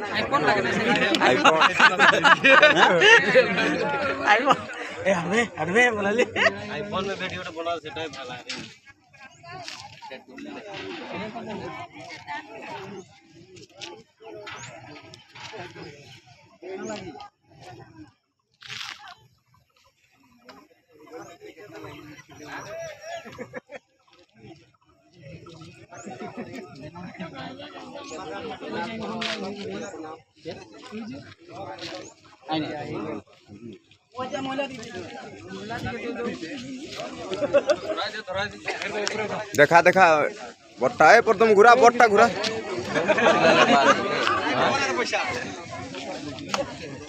IPhone लगना चाहिए iPhone हटवे बोला ले आईफोन में वीडियो बना सेटाई भला रे देखा देखा बट्टा है प्रथम घुरा बट्टा घुरा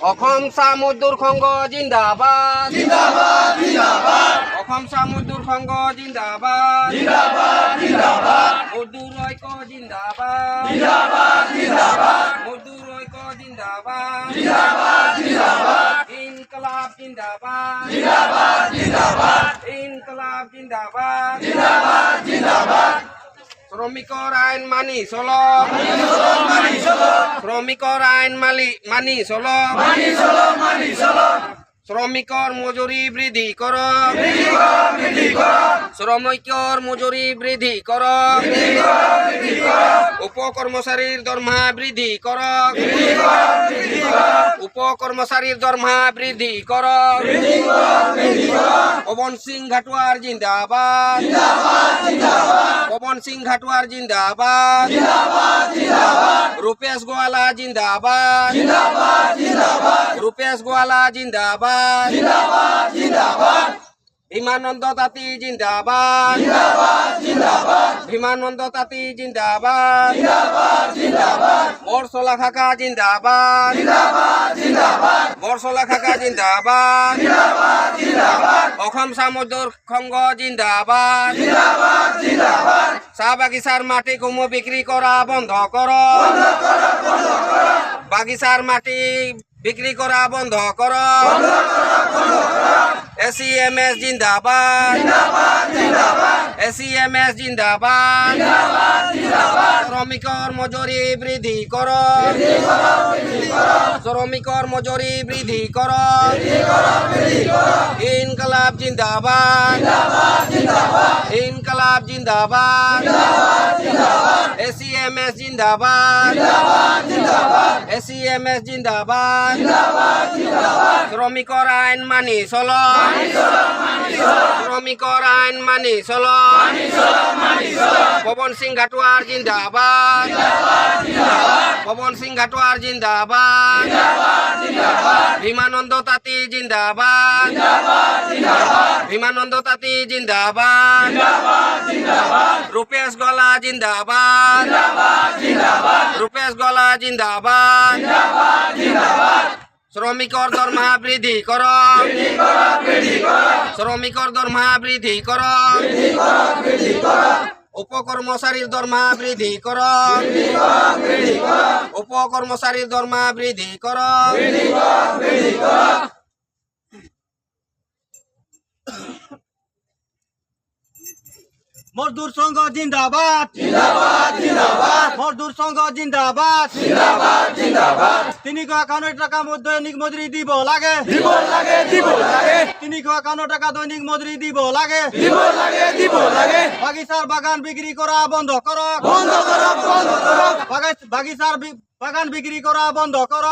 অসম সামুদ্র সংঘ জিন্দাবাদ জিন্দাবাদ জিন্দাবাদ অসম সামুদ্র সংঘ জিন্দাবাদ জিন্দাবাদ জিন্দাবাদ মজদুর ঐক্য জিন্দাবাদ জিন্দাবাদ জিন্দাবাদ মজদুর ঐক্য জিন্দাবাদ জিন্দাবাদ জিন্দাবাদ ইনকলাব জিন্দাবাদ জিন্দাবাদ জিন্দাবাদ ইনকলাব জিন্দাবাদ জিন্দাবাদ জিন্দাবাদ শ্রমিকর আইন মানি চলো শ্রমিকর আইন মানি চলো শ্রমিকর মজুরি বৃদ্ধি কর শ্রমিকর মজুরি বৃদ্ধি কর উপকর্মচারীর দরমহা বৃদ্ধি কর উপকর্মচারীর দরমহা বৃদ্ধি কর পবন সিং ঘাটুয়ার জিন্দাবাদ পবন সিং ঘাটুয়ার জিন্দাবাদ রূপেশ গোয়ালা জিন্দাবাদ রূপেশ গোয়ালা জিন্দাবাদ ভীমানন্দ তাঁতী জিন্দাবাদ ভীমানন্দ তাঁতী জিন্দাবাদ বরসলা খাকা জিন্দাবাদ বরসলা খাকা জিন্দাবাদ অসম সামুদ্র সংঘ জিন্দাবাদ চাহ বাগিচার মাটি সমূহ বিক্রি করা বন্ধ কর বাগিচার মাটি বিক্রি করা বন্ধ কর SEMS জিন্দাবাদ SEMS জিন্দাবাদ শ্রমিকর মজুরি বৃদ্ধি কর শ্রমিকর মজুরি বৃদ্ধি কর ইনকলাব জিন্দাবাদ ইনকলাব জিন্দাবাদ SEMS জিন্দাবাদ SEMS জিন্দাবাদ শ্রমিকর আইন মানি চলো শ্রমিকর আইন মানি চলো পবন সিং ঘাটুয়ার জিন্দাবাদ পবন সিং ঘাটুয়ার জিন্দাবাদ ভীমানন্দ তাঁতী জিন্দাবাদ ভীমানন্দ তাঁতী জিন্দাবাদ রূপেশ গলা জিন্দাবাদ রূপেশ গলা জিন্দাবাদ শ্রমিকর দরমহা বৃদ্ধি কর শ্রমিকর দরমহা বৃদ্ধি কর উপকর্মচারীর দরমহা বৃদ্ধি কর উপকর্মচারীর দরমহা বৃদ্ধি কর মজদুর সংঘ জিন্দাবাদ জিন্দাবাদ জিন্দাবাদ মজদুর সংঘ জিন্দাবাদ জিন্দাবাদ জিন্দাবাদ 351 টাকা দৈনিক মজুরি দিব লাগে দিব লাগে 351 টাকা দৈনিক মজুরি দিব লাগে দিব লাগে বাগিচার বাগান বিক্রি করা বন্ধ কর বাগিচার বাগান বিক্রি করা বন্ধ কর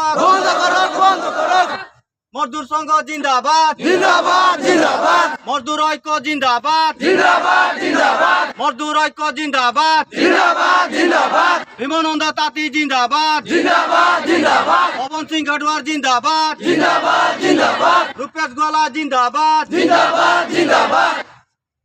মজদুর সংঘ জিন্দাবাদ জিন্দাবাদ জিন্দাবাদ মজদুর ঐক্য জিন্দাবাদ জিন্দাবাদ জিন্দাবাদ মজদুর ঐক্য জিন্দাবাদ জিন্দাবাদ জিন্দাবাদ ভীমানন্দ তাঁতী জিন্দাবাদ জিন্দাবাদ জিন্দাবাদ পবন সিং ঘাটুয়ার জিন্দাবাদ জিন্দাবাদ জিন্দাবাদ রূপেশ গোয়ালা জিন্দাবাদ জিন্দাবাদ জিন্দাবাদ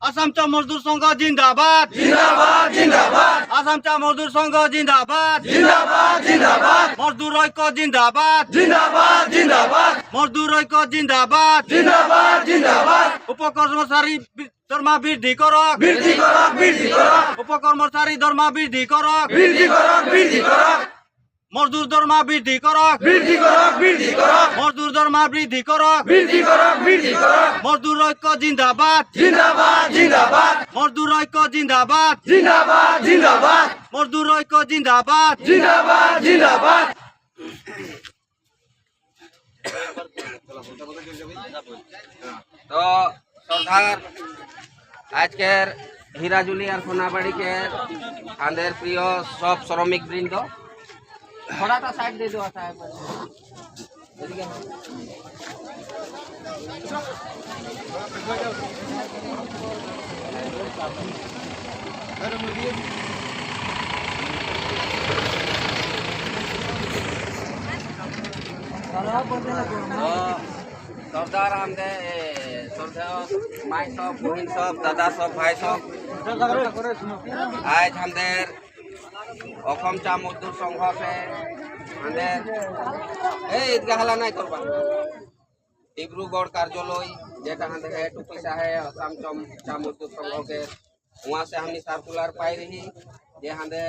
আসাম চা মজদুর সংঘ জিন্দাবাদ জিন্দাবাদ জিন্দাবাদ আসাম চা মজদুর সংঘ জিন্দাবাদ জিন্দাবাদ জিন্দাবাদ মজদুর ঐক্য জিন্দাবাদ জিন্দাবাদ জিন্দাবাদ মজদুর ঐক্য জিন্দাবাদ জিন্দাবাদ জিন্দাবাদ উপকর্মচারী দরমা বৃদ্ধি করক উপকর্মচারী দরমা বৃদ্ধি করক মজদুর দরমা বৃদ্ধি করক, মজদুর দরমা বৃদ্ধি করক, মজদুর ঐক্য জিন্দাবাদ, মজদুর ঐক্য জিন্দাবাদ, মজদুর ঐক্য জিন্দাবাদ। তো সর্দার আজকের হীরাজুলি আর সোনাবাড়ি के আমাদের প্রিয় সব শ্রমিক বৃন্দ थोड़ा-सा साइड दे दो साहब সর্দার আমাদের সর্দার মাই সব বহিন সব দাদা সব ভাই সব আজ আমাদের অসম চা মজদুর সংঘ সে আমাদের এই ঈদগাহ হালা নাই করবা डिब्रूगढ़ कार्यालय जेटा हमारे हेड ऑफिस है असम चा मजदूर संघ के वहाँ से हमने सर्कुलर पाई रही जे हमारे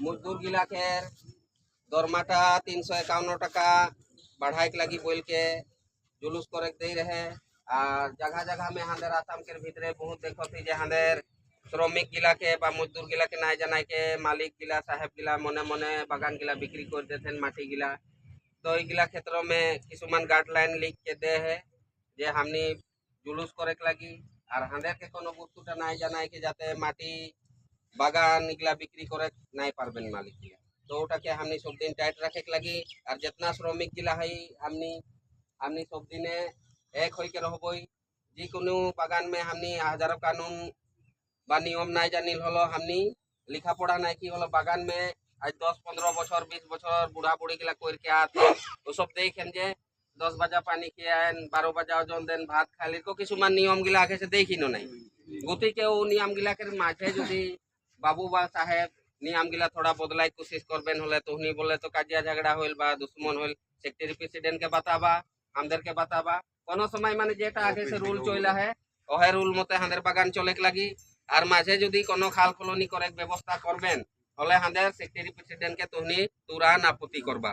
मजदूर गिला के दरमाटा 351 टका बढ़ाई के लगी बोल के जुलूस करे दे रहे और जगह जगह में हमारे आसाम के भीतरे बहुत देखो थी जे हमारे श्रमिक गिला के मजदूर गिला के नाय जाना के मालिक गिला साहेब गिला मने मने बागान गिला बिक्री कर देते माटी गिला तो इगला क्षेत्रों में किसुमान गाइडलाइन लिख के दे है जे हमनी जुलूस करे लगी और हंदे के कोनो वस्तुटा नाय जाना के जाते माटी बागान इगला बिक्री करे नाय पारबेन मालिक गिला तो ओटा के हमनी सब दिन टाइट रखे लगी और जितना श्रमिक गिला है हमनी सब दिने एक होई के रहबई जी कोनो बागान में हमनी हजारों कानून बा नियम नाय जानिल हलो हमनी लिखा पढ़ा नाय की हलो बागान में आज 10-15 बछर 20 बछर बुढ़ा बुढ़ी गिला कोर के आते वो सब देखें जे 10 बजा पानी किया 12 बजा ओजन देन भात खाली को किसुमान नियम गिला आगे से देखी नो नहीं गुती के वो नियम गिला के माथे जदी बाबू बा साहेब नियम गिला थोड़ा बदलाई कोशिश करबेन होले तो उनी बोले तो काजिया झगड़ा होइल बा दुश्मन होइल सेक्रेटरी प्रेसिडेंट के बताबा हमदर के बताबा कोनो समय माने जेटा आगे से रूल चला है ओहे रूल मते हमदर बागान चले लगी और माझे जदी कोनो खाल कॉलोनी करे व्यवस्था करबेन हले हमारे सेक्रेटरी प्रेसिडेंट के तुहनी तुरान आपत्ति करबा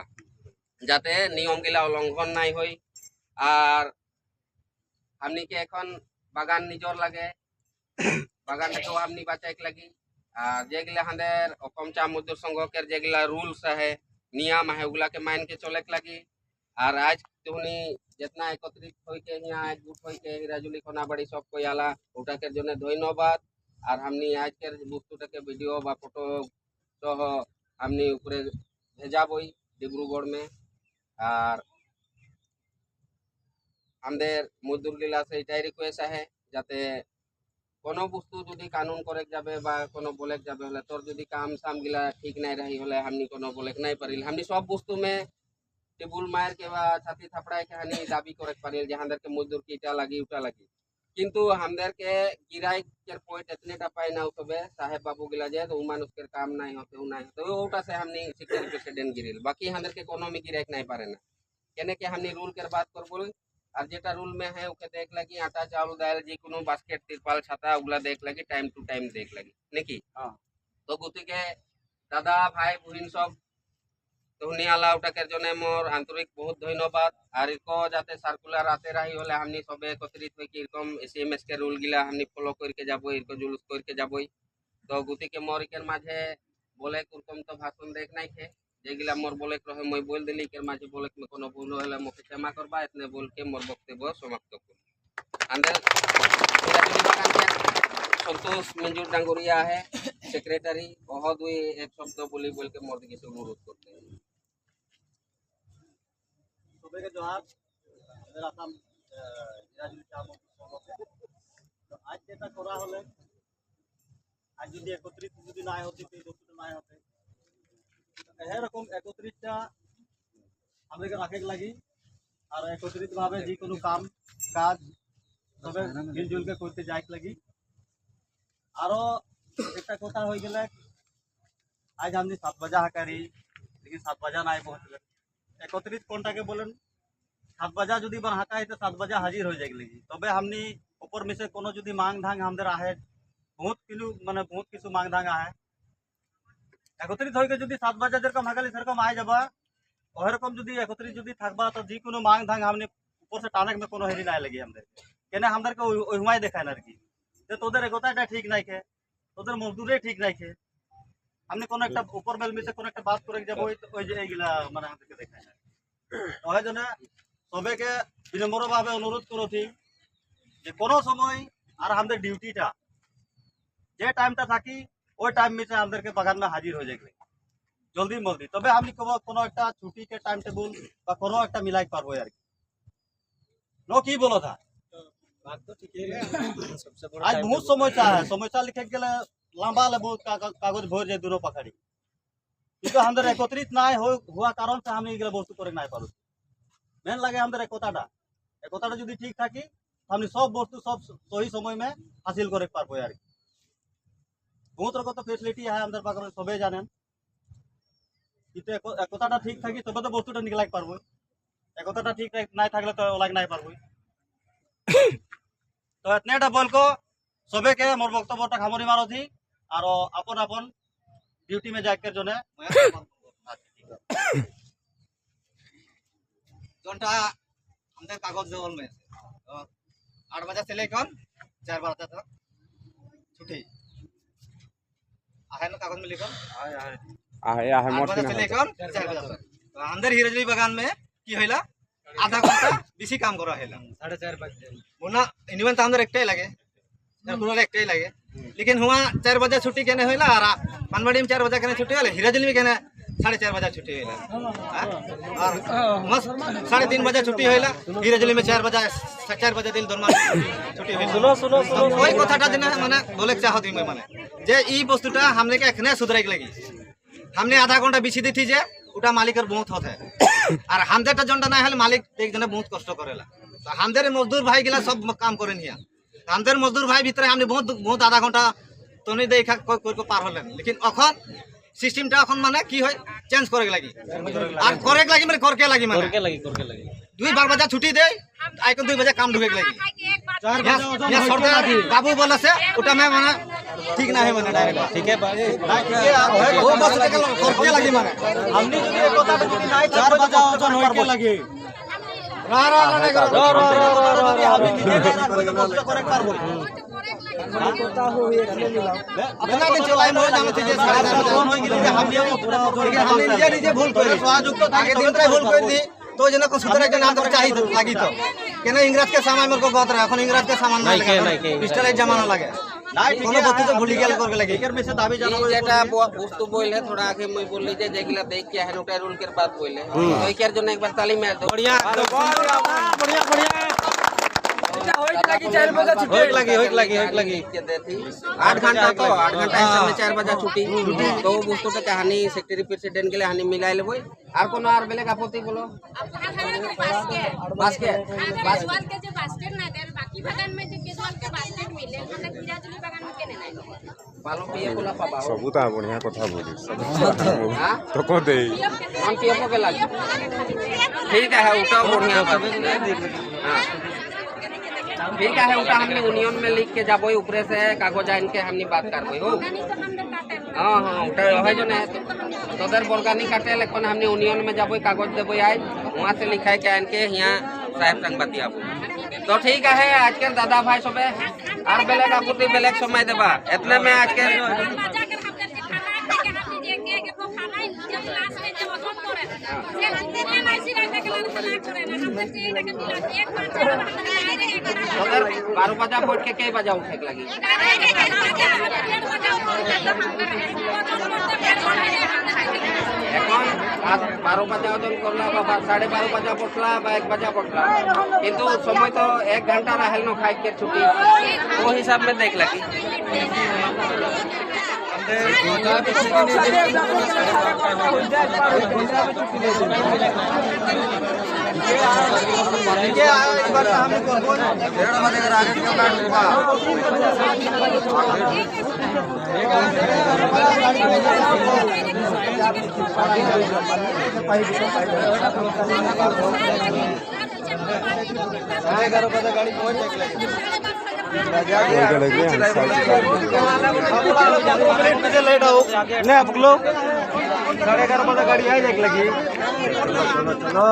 जाते नियम गिला उल्लंघन नाई होई और हमनी के एखन बागान निजर लगे बागान को हमनी बचाए लगी और जे गिला हमारे असम चा मजदूर संघ के जे गिला रूल्स है नियम है उगला के मान के चले लगी और आज तुहनी जितना एकत्रित होई के यहाँ एकजुट होई के हীরাজুলি সোনাবাড়ি सब कोई आला ओटा के जने धन्यवाद और हमनी आज के वस्तुटाके वीडियो बा फोटो तो हमने ऊपरे भेजा बई डिब्रूगढ़ में और हमारे मजदूर गिला से एटाई रिक्वेस्ट है जाते कोनो वस्तु जदि कानून करे जाबे बा कोनो बोले जाबे हले तोर जदि काम साम गिला ठीक नहीं रही हले हमनी कोनो बोले नहीं परिल हमनी सब वस्तु में टेबुल मार के बा छाती थपड़ाई के हनी दाबी करे परिल जहां के मजदूर की इटा लगी उटा लगी किंतु हमदर के गिराई के पॉइंट इतने टा पाई ना उतबे साहेब बाबू गिला जाए तो उमान उसके काम नहीं होते नहीं होते ओटा से हमनी सेक्रेटरी प्रेसिडेंट गिरिल बाकी हमदर के कोनो में गिराई नहीं पारे ना केने के हमनी रूल के बात कर बोल और जेटा रूल में है ओके देख लगी आटा चावल दाल जी कोनो बास्केट तिरपाल छाता उगला देख लगी टाइम टू टाइम देख लगी नेकी हां तो गुती के दादा भाई बहिन सब तुहनी आला उटा के जने मोर आंतरिक बहुत धन्यवाद और इको जाते सर्कुलर आते रही होले हमनी सबे एकत्रित होई के एरकम एसएमएस के रूल गिला हमनी फॉलो करके जाबो इको जुलूस करके जाबो तो गुती के मोर के माঝে बोले कुरकम तो भाषण देख नहीं थे जे गिला मोर बोले रहे मैं बोल देली के माঝে बोले में कोनो भूल होला मोके क्षमा करबा इतने बोल के मोर वक्तव्य समाप्त कर अंदर संतोष मंजूर डांगुरिया है सेक्रेटरी बहुत हुई एक शब्द बोली बोल के मोर दिखे से अनुरोध करते हैं सुबह के जोहार मेरा नाम হীরাজুলি চা মজদুর তো आज যেটা করা হলে आज যদি একত্রিত যদি না হতে এই বস্তুটা না হতে এরকম একত্রিতটা আমাদেরকে রাখে লাগি আর একত্রিত ভাবে যে কোনো কাজ তবে মিলজুল के করতে যাই লাগি আরো একটা কথা হয়ে গেলে आज हमने 7 बजा हकारी लेकिन 7 बजा नहीं पहुंचले एकत्रित कोनटा के बोलें 7 बजा जदि बन हाका है तो 7 बजा हाजिर हो जाएगी तबे हमनी ऊपर में से कोनो जदि मांग धांग हमदर आहे बहुत किलो माने बहुत किछु मांग धांग आहे একত্রিত হয়ে যদি 7 বাজে যেরকম হাগালি সেরকম আয় যাবা ওরকম যদি একত্রিত যদি থাকবা তো যে কোনো মাং ধাং हमने ऊपर से टानक में कोनो हेरी ना लगी हमদের কেনে हमদেরকে ওই হুমায় দেখায় না আর কি যে তোদের একতাটা ঠিক নাই কে তোদের মজদুরে ঠিক নাই কে हमने কোনো একটা উপর বেল মিছে কোনো একটা বাত করে যাব ওই যে এইগুলা মানে আমাদেরকে দেখায় না ওই জন্য সবাইকে বিনম্রভাবে অনুরোধ করছি যে কোনো সময় আর আমাদের ডিউটিটা যে টাইমটা থাকি ওই টাইম মিছে আমাদেরকে বাগান में हाजिर हो जाएगी जल्दी मल्दी तबे हम कोनो একটা ছুটি के टाइम टेबल বা কোনো একটা মিলাই পারবো আর কি नो की बोलो था बात तो ठीक है सबसे बड़ा आज बहुत समस्या लिखे गेले लंबा ले बहुत कागज भर जाए दोनों पकड़ी কিন্তু আমাদের একত্রিত নাই হওয়া কারণ से हमने এগুলা বস্তু করে নাই পারো মেন লাগে আমাদের একতাটা যদি ঠিক থাকি हमने सब বস্তু सब सही समय में हासिल করে পারবো আর কি बहुत रकम फैसिलिटी है আমাদের বাগানে সবাই জানেন কিন্তু একতাটা ঠিক থাকি তবে তো বস্তুটা নিকলাই পারবো একতাটা ঠিক নাই থাকলে তো লাগ নাই পারবো তো এতনেটা বলকো সবাইকে মোর বক্তব্যটা খামরি মারছি আর আপন আপন ডিউটি में जाकर জন্য जोनटा हमদের কাগজ জল में 8 बजे से लेकर 4 बजे तक छुट्टी आहे ना कागज में लिखल आहे 8 बजे से लेकर 4 बजे तक तो हमদের হিরাজলি বাগান में কি হইলা आधा घंटा বেশি কাম করা হইলা 4:30 बजे मुना इनिवन तो हमদের একটাই লাগে পুরো একটাই লাগে लेकिन हुआ 4 बजे छुट्टी केने होइला और पानवाड़ी में 4 बजे केने छुट्टी होले हिराजली में केने 4:30 बजे छुट्टी होइला और मस 3:30 बजे छुट्टी होइला हिराजली में 4 बजे दिल दरमा छुट्टी होइला सुनो ওই কথাটা যেন মানে বলে চাহত আমি মানে যে এই বস্তুটা हमने के এখানে सुधराई लगी हमने आधा घंटा बिछी दी थी जे ওটা মালিকের বহুত হতে আর हमदेरটা জনটা না হলে মালিক একজনে বহুত কষ্ট করেলা তো हमদের মজদুর ভাই গিলা সব কাম করেন হিয়া हमদের মজদুর ভাই ভিতরে हमने बहुत आधा घंटा তনি দেখা কই পার হলেন लेकिन এখন সিস্টেমটা এখন মানে কি হয় চেঞ্জ করে লাগি আর করে লাগি মানে করকে লাগি মানে करके लगी 2 बजे छुट्टी दे आइको 2 बजे काम ढुके लगी 4 बजे या सरदार बाबू बोला से उटा में माने ठीक ना है माने डायरेक्ट ठीक है भाई वो बस के करके लगी माने हमनी যদি একতাটা যদি নাই 4 बजे ওজন হইকে লাগে रा नहीं करो যদি আমি নিজে কষ্ট করে পারবো अपना के चलाई मोर जानो थी जे सारा কোন হই গেলে আমি পুরা हम নিজে ভুল করে সহযোগিতা আগে দিনটাই ভুল করে দি तो जना को सुधरे के नाम तो चाहिए तो लगी तो केना इंग्रज के सामान मेरे को गत रहा এখন इंग्रज के सामान ना लगे पिस्टल जमाना लगे নাই কোনো বস্তু তো ভুলি গেল করকে লাগে এর মেসে দাবি জানাবো যেটা বস্তু বইলে থোড়া আগে মই বললি যে যেগুলা দেখ কে হেন ওটা রুল কের বাত বইলে ওই কের জন্য একবার তালি মার দাও बढ़िया होइक लगी के देती 8 घंटा तो 8 घंटा से 4 बजे छुट्टी तो वो বস্তুটা कहानी सेक्रेटरी प्रेसिडेंट के लिए हानि मिलाई लेबो আর কোন আর বেলে আপত্তি বলো बास्केट केजवाल के जो बास्केट ना दे बाकी बागान में जो केजवाल के बास्केट मिले हमने हिराजली बागान में केने नहीं पालो पिए कोला पाबा सबुता बढ़िया কথা বলিস তো কো দেই हम पिए को के लागी ठीक है उठाओ बढ़िया बात हां ठीक है उठा हमने यूनियन में लिख के जाबो ऊपर से कागज आइन के हमने बात करबो हो हां हां उठा है जो ना तोदर बरगानी काटे लेकिन हमने यूनियन में जाबो कागज देबो आज वहां से लिखाई के आइन के यहां साहेब संग बतियाबो तो ठीक है आज के दादा भाई सबे और बेलेग आपूर्ति बेलेग समय देबा इतने में आज के अगर 12 बजा बैठ के कई बजा उठे लगी এখন 12 बजा ওজন করলা বা 12:30 बजा পড়লা বা 1 बजा পড়লা কিন্তু সময় তো 1 ঘন্টা রাহেল ন খাই के छुट्टी वो हिसाब में देख लगी पीछे लेट आओ ने आप लोग 11:30 बजे गाड़ी आ जाए लगी चलो चलो